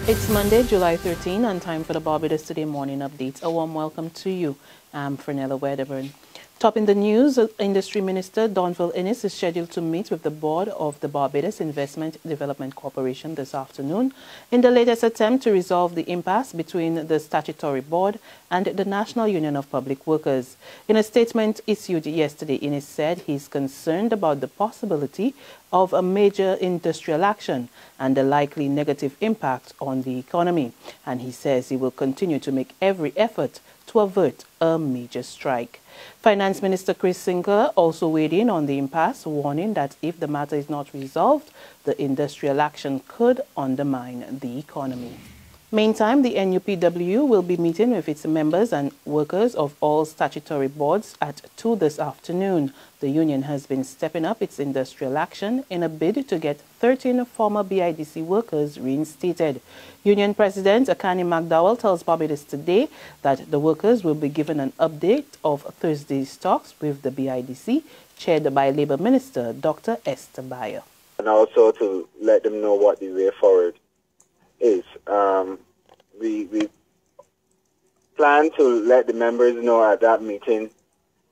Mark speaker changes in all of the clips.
Speaker 1: It's Monday, July 13, and time for the Barbados Today Morning Updates. A warm welcome to you. I'm Fernella Wedderburn. Top in the news, Industry Minister Donville Innes is scheduled to meet with the board of the Barbados Investment Development Corporation this afternoon in the latest attempt to resolve the impasse between the statutory board and the National Union of Public Workers. In a statement issued yesterday, Innes said he's concerned about the possibility of a major industrial action and the likely negative impact on the economy. And he says he will continue to make every effort to avert a major strike. Finance Minister Chris Sinclair also weighed in on the impasse, warning that if the matter is not resolved, the industrial action could undermine the economy. Meantime, the NUPW will be meeting with its members and workers of all statutory boards at 2 this afternoon. The union has been stepping up its industrial action in a bid to get 13 former BIDC workers reinstated. Union President Akani McDowell tells Barbados Today that the workers will be given an update of Thursday's talks with the BIDC, chaired by Labour Minister Dr. Esther Bayer.
Speaker 2: And also to let them know what the way forward is. We plan to let the members know at that meeting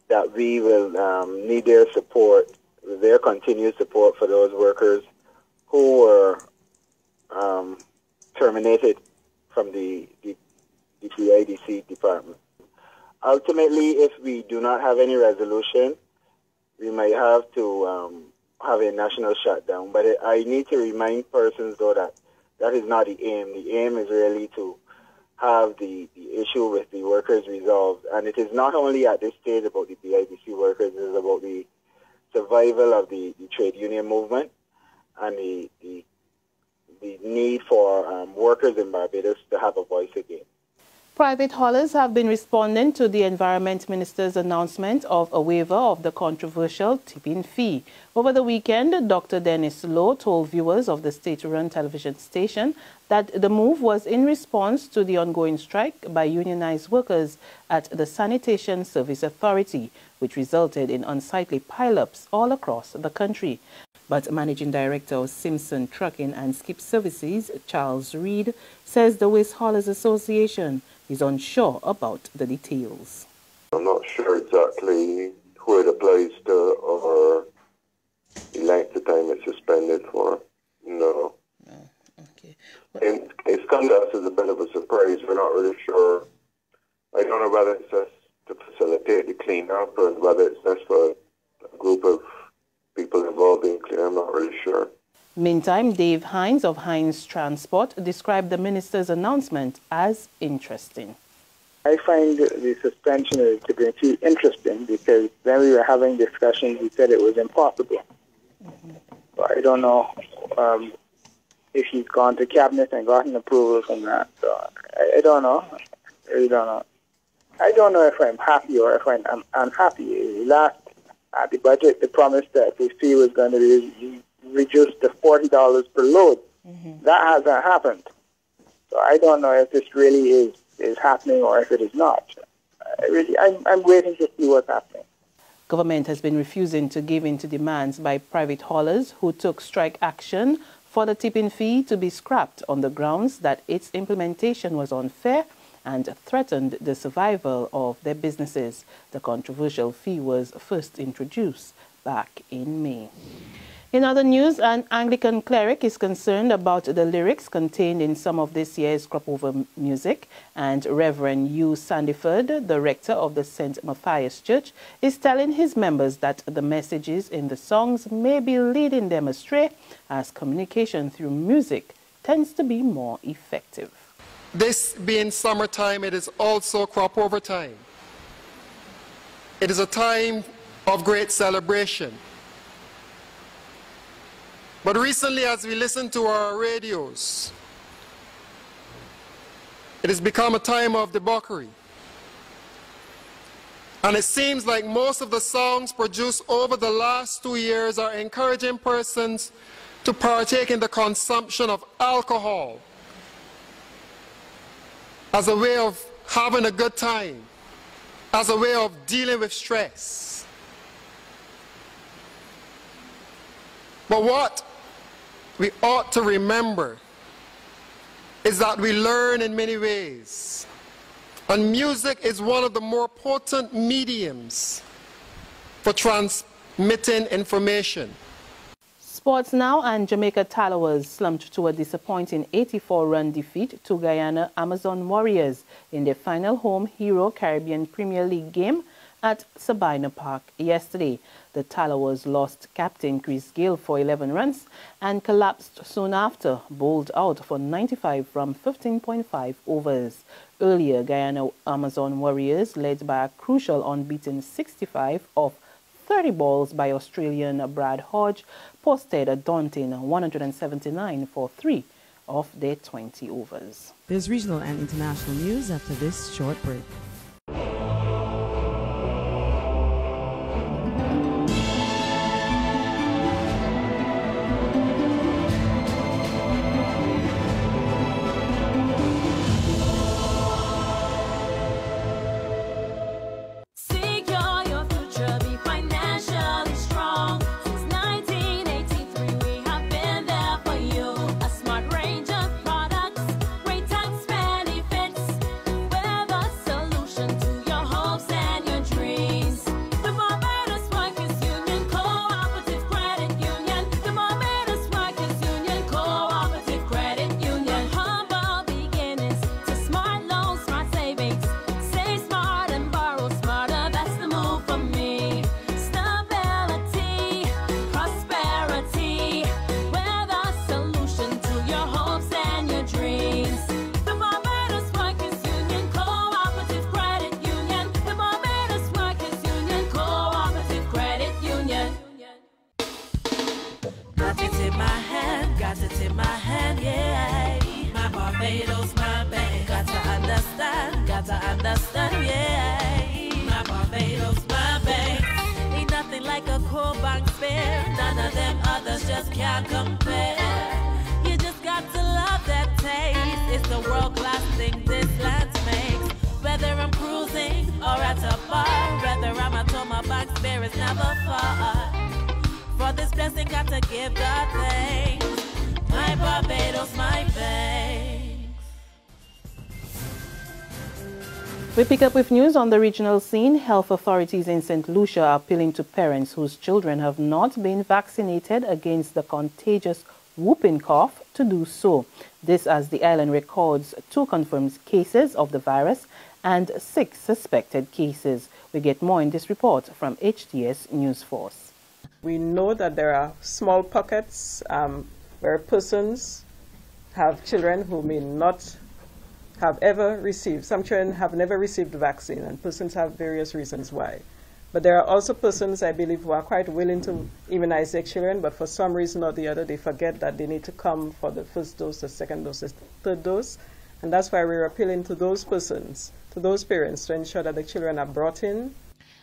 Speaker 2: that we will need their support, their continued support for those workers who were terminated from the BIDC department. Ultimately, if we do not have any resolution, we might have to have a national shutdown. But I need to remind persons, though, that that is not the aim. The aim is really to have the issue with the workers resolved. And it is not only at this stage about the BIDC workers, it is about the survival of the trade union movement and the need for workers in Barbados to have a voice again.
Speaker 1: Private haulers have been responding to the Environment Minister's announcement of a waiver of the controversial tipping fee. Over the weekend, Dr. Dennis Lowe told viewers of the state-run television station that the move was in response to the ongoing strike by unionized workers at the Sanitation Service Authority, which resulted in unsightly pileups all across the country. But Managing Director of Simpson Trucking and Skip Services, Charles Reed, says the Waste Haulers Association is unsure about the details.
Speaker 3: I'm not sure exactly who it applies to or the length of time it's suspended for. No.
Speaker 1: Oh, okay.
Speaker 3: And it's come to us as a bit of a surprise. We're not really sure. I don't know whether it's just to facilitate the clean-up or whether it's just for a group of people involved in clean. I'm not really sure.
Speaker 1: Meantime, Dave Hines of Hines Transport described the minister's announcement as interesting.
Speaker 4: I find the suspension of the tipping fee interesting because when we were having discussions, he said it was impossible. So I don't know if he's gone to cabinet and gotten approval from that. So I don't know. I really don't know. I don't know if I'm happy or if I'm unhappy. Last at the budget, they promised that the fee was going to be reduced to $40 per load. That hasn't happened. So I don't know if this really is happening or if it is not. I'm waiting to see what's happening.
Speaker 1: Government has been refusing to give in to demands by private haulers who took strike action for the tipping fee to be scrapped on the grounds that its implementation was unfair and threatened the survival of their businesses. The controversial fee was first introduced back in May. In other news, an Anglican cleric is concerned about the lyrics contained in some of this year's crop over music, and Reverend Hugh Sandiford, the rector of the St. Matthias Church, is telling his members that the messages in the songs may be leading them astray, as communication through music tends to be more effective.
Speaker 5: This being summertime, it is also crop over time. It is a time of great celebration. But recently, as we listen to our radios, it has become a time of debauchery. And it seems like most of the songs produced over the last 2 years are encouraging persons to partake in the consumption of alcohol as a way of having a good time, as a way of dealing with stress. But what we ought to remember is that we learn in many ways. And music is one of the more potent mediums for transmitting information.
Speaker 1: Sports now, and Jamaica Tallowers slumped to a disappointing 84-run defeat to Guyana Amazon Warriors in their final home Hero Caribbean Premier League game at Sabina Park yesterday. The Tallowers lost captain Chris Gill for 11 runs and collapsed soon after, bowled out for 95 from 15.5 overs. Earlier, Guyana Amazon Warriors, led by a crucial unbeaten 65 of 30 balls by Australian Brad Hodge, posted a daunting 179 for 3 of their 20 overs.
Speaker 6: There's regional and international news after this short break.
Speaker 7: Barbados, my bank. Got to understand, yeah. My Barbados, my bank. Ain't nothing like a core bank spare. None of them others just can't compare. You just got to love that taste. It's the world-class thing this land makes. Whether I'm cruising or at a bar, whether I'm at home, my bank spare is never far. For this blessing, got to give God thanks. My Barbados, my bank.
Speaker 1: We pick up with news on the regional scene. Health authorities in St. Lucia are appealing to parents whose children have not been vaccinated against the contagious whooping cough to do so. This as the island records 2 confirmed cases of the virus and 6 suspected cases. We get more in this report from HTS News Force.
Speaker 8: We know that there are small pockets where persons have children who may not have ever received. Some children have never received the vaccine, and persons have various reasons why. But there are also persons, I believe, who are quite willing to immunize their children, but for some reason or the other, they forget that they need to come for the first dose, the second dose, the third dose. And that's why we're appealing to those persons, to those parents, to ensure that the children are brought in.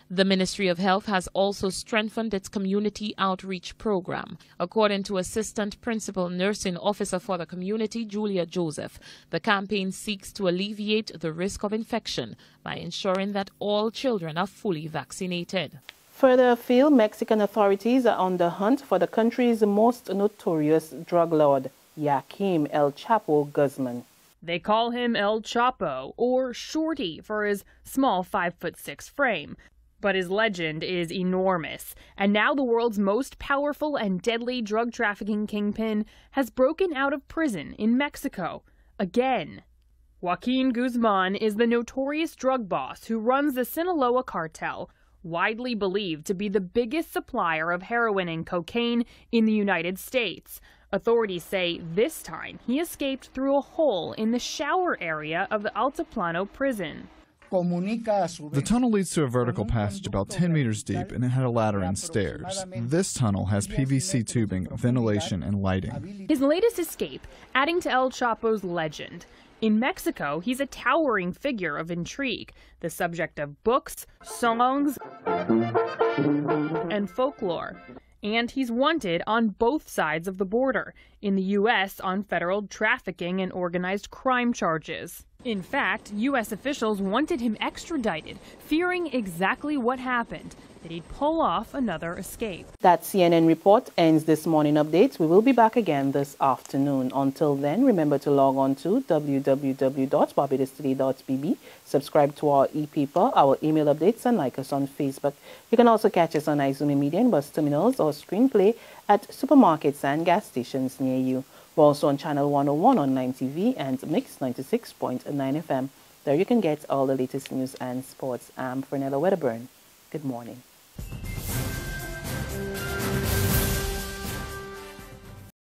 Speaker 9: The Ministry of Health has also strengthened its community outreach program. According to Assistant Principal Nursing Officer for the Community, Julia Joseph, the campaign seeks to alleviate the risk of infection by ensuring that all children are fully vaccinated.
Speaker 1: Further afield, Mexican authorities are on the hunt for the country's most notorious drug lord, Joaquin El Chapo Guzman.
Speaker 10: They call him El Chapo, or Shorty, for his small 5'6" frame. But his legend is enormous, and now the world's most powerful and deadly drug trafficking kingpin has broken out of prison in Mexico again. Joaquin Guzman is the notorious drug boss who runs the Sinaloa cartel, widely believed to be the biggest supplier of heroin and cocaine in the United States. Authorities say this time he escaped through a hole in the shower area of the Altiplano prison.
Speaker 11: The tunnel leads to a vertical passage about 10 meters deep, and it had a ladder and stairs. This tunnel has PVC tubing, ventilation, and lighting.
Speaker 10: His latest escape, adding to El Chapo's legend. In Mexico, he's a towering figure of intrigue, the subject of books, songs, and folklore. And he's wanted on both sides of the border, in the U.S. on federal trafficking and organized crime charges. In fact, U.S. officials wanted him extradited, fearing exactly what happened, that he'd pull off another escape.
Speaker 1: That CNN report ends this morning update. We will be back again this afternoon. Until then, remember to log on to www.barbadostoday.bb, subscribe to our e-paper, our email updates, and like us on Facebook. You can also catch us on iZoomi Media and bus terminals or screenplay at supermarkets and gas stations near you. We're also on Channel 101 on 9TV and Mix 96.9 FM. There you can get all the latest news and sports. I'm Fernella Wedderburn. Good morning.